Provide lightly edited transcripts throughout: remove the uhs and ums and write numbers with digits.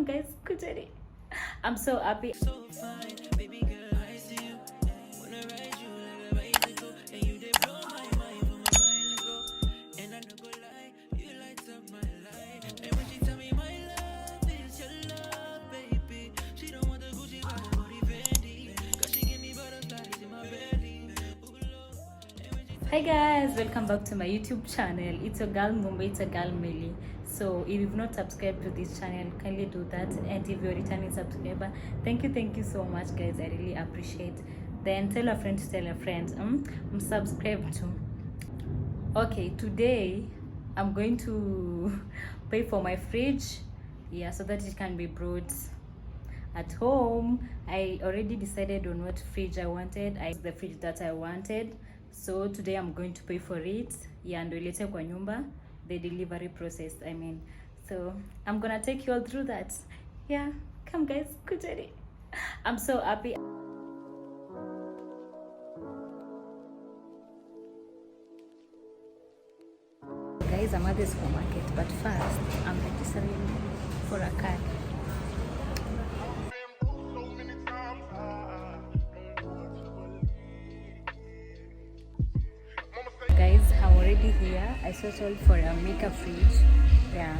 guys, kujeni. I'm so happy. Hi guys, welcome back to my YouTube channel. It's a girl Mumbai, it's a girl Meli. So if you've not subscribed to this channel, kindly do that. And if you're a returning subscriber, thank you so much guys. I really appreciate. Then tell a friend to tell a friend. I'm subscribed to. Okay, today I'm going to pay for my fridge. Yeah, so that it can be brought at home. I already decided on what fridge I wanted. The fridge that I wanted. So today I'm going to pay for it. Yeah, and ilete kwa nyumba, the delivery process, I mean. So I'm gonna take you all through that. Yeah, come guys, kujeni. I'm so happy. Guys, I'm at the supermarket, but first I'm registering for a card. Guys, I'm already here. I settled for a makeup fridge. Yeah.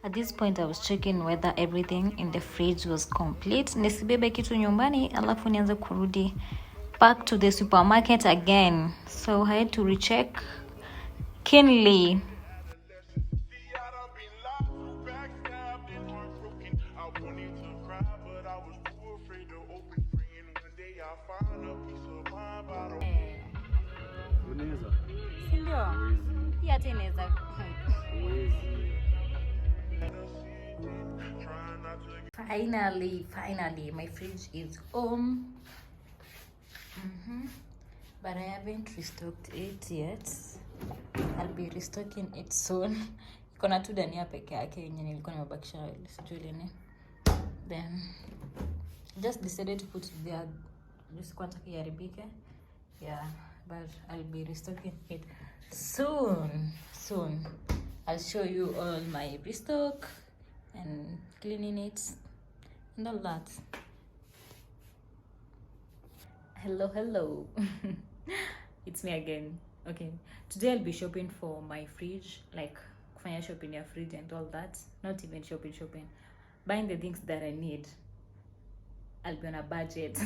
At this point I was checking whether everything in the fridge was complete. Nisibebe kitu nyumbani alafu nianze kurudi back to the supermarket again. So I had to recheck keenly. Finally, my fridge is home. But I haven't restocked it yet. I'll be restocking it soon. Kuna tu dania peke yake yenye nilikuwa nimebakisha sijui lini. Then just decided to put it there just kwa nataka iharibike. Yeah, but I'll be restocking it soon. I'll show you all my restock and cleaning it and all that. Hello. It's me again. Okay, today I'll be shopping for my fridge, like kufanya shopping ya fridge and all that. Not even shopping, buying the things that I need. I'll be on a budget.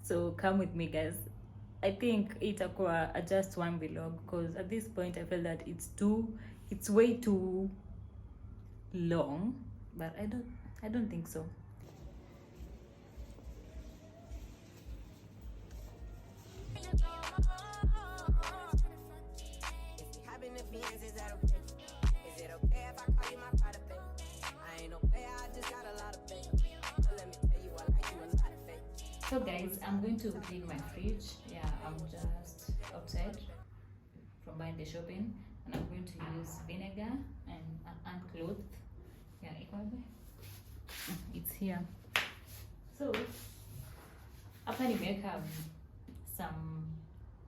So come with me guys. I think itakuwa just one vlog because at this point I feel that it's way too long, but I don't think so. So guys, I'm going to clean my fridge. Yeah, I'm just outside from buying the shopping and I'm going to use vinegar and unclothed. Yeah, it's here. So after I make some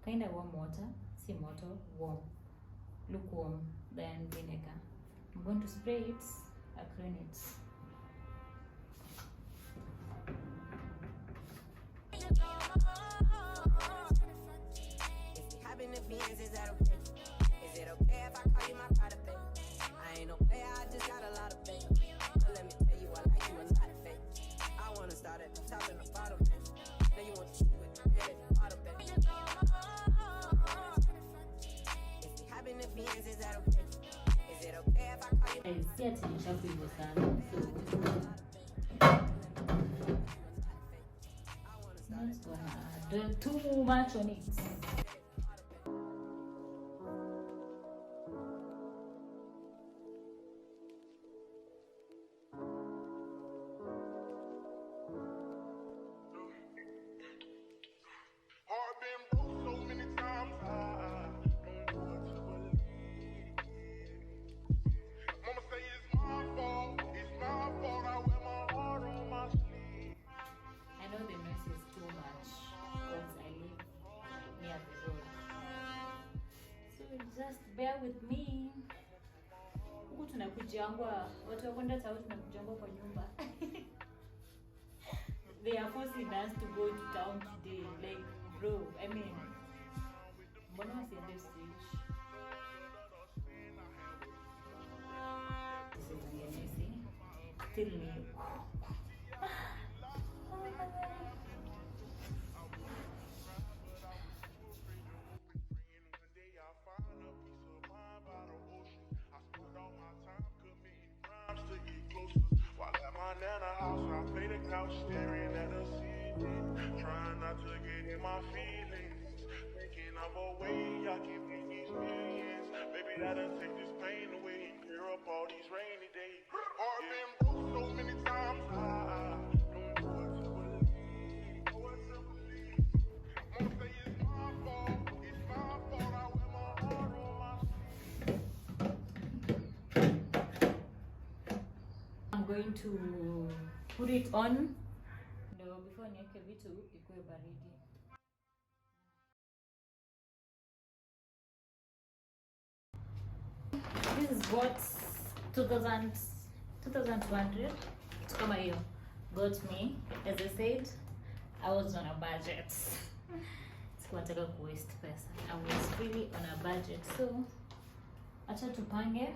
kind of warm water, lukewarm, then vinegar. I'm going to spray it, clean it. Don't too much on it. Mama say it's my fault, Just bear with me. Huku tunakujangwa, watu wakwenda tao tunakujangwa kwa nyumba. They are forcing us to go to town today. Like, bro, I mean, mbona wasiende stage? This is the NAC. Still new. While at my nana house, I play the couch, staring at the ceiling, trying not to get in my feelings, thinking of a way I can make these millions. Maybe that'll take this pain away, clear up all these rainy days. I've been broke so many times, I don't know what to believe, know what to believe. Won't say it's my fault, I wear my heart on my sleeve. I'm going to put it on. No, before niweke vitu ikuwe baridi. This is what 2200 kama hiyo got me. As I said, I was on a budget. Sikuwataka ku waste pesa. I was really on a budget. So acha tupange.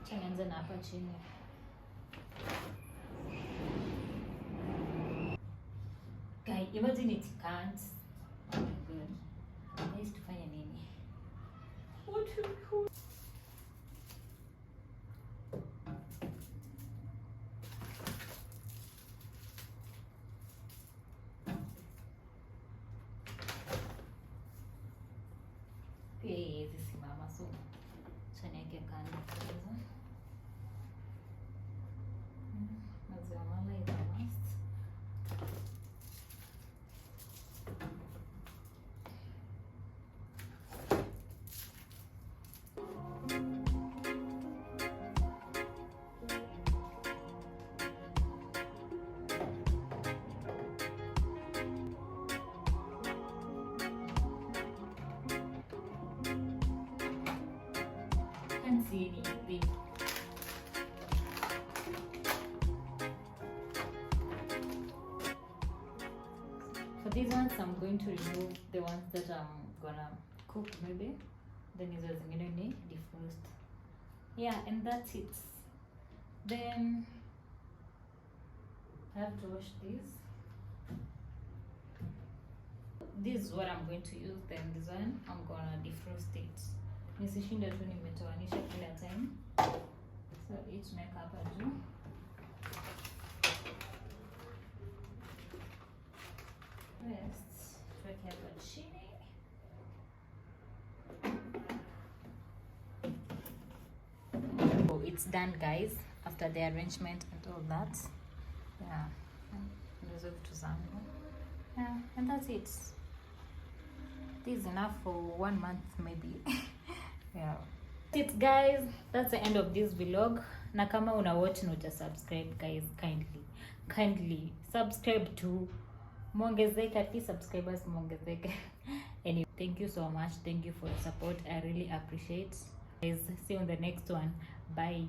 Acha nianze na hapa chini. Guy, imagine it can't. Oh my god. I used to fanya nini? What to do? Pia hizi simama, so chanieke kando kwanza. Maziwa mala is a must. Can't see anything. For these ones, I'm going to remove the ones that I'm gonna cook maybe. Then hizo zingine ni defrost. Yeah, and that's it. Then I have to wash this. This is what I'm going to use. Then this one I'm gonna defrost it. Nisishinde tu nimetoanisha kila time. So each make hapa juu. Rest tuweke hapa chini. Oh, it's done guys, after the arrangement and all that. Yeah, ndizo vitu zangu. Yeah, and that's it. This is enough for 1 month maybe. Yeah, that's it guys, that's the end of this vlog. Na kama una watch na uja subscribe guys, kindly subscribe to muongezeke, at least subscribers muongezeke. Anyway, thank you so much, thank you for the support, I really appreciate guys. See you on the next one, bye.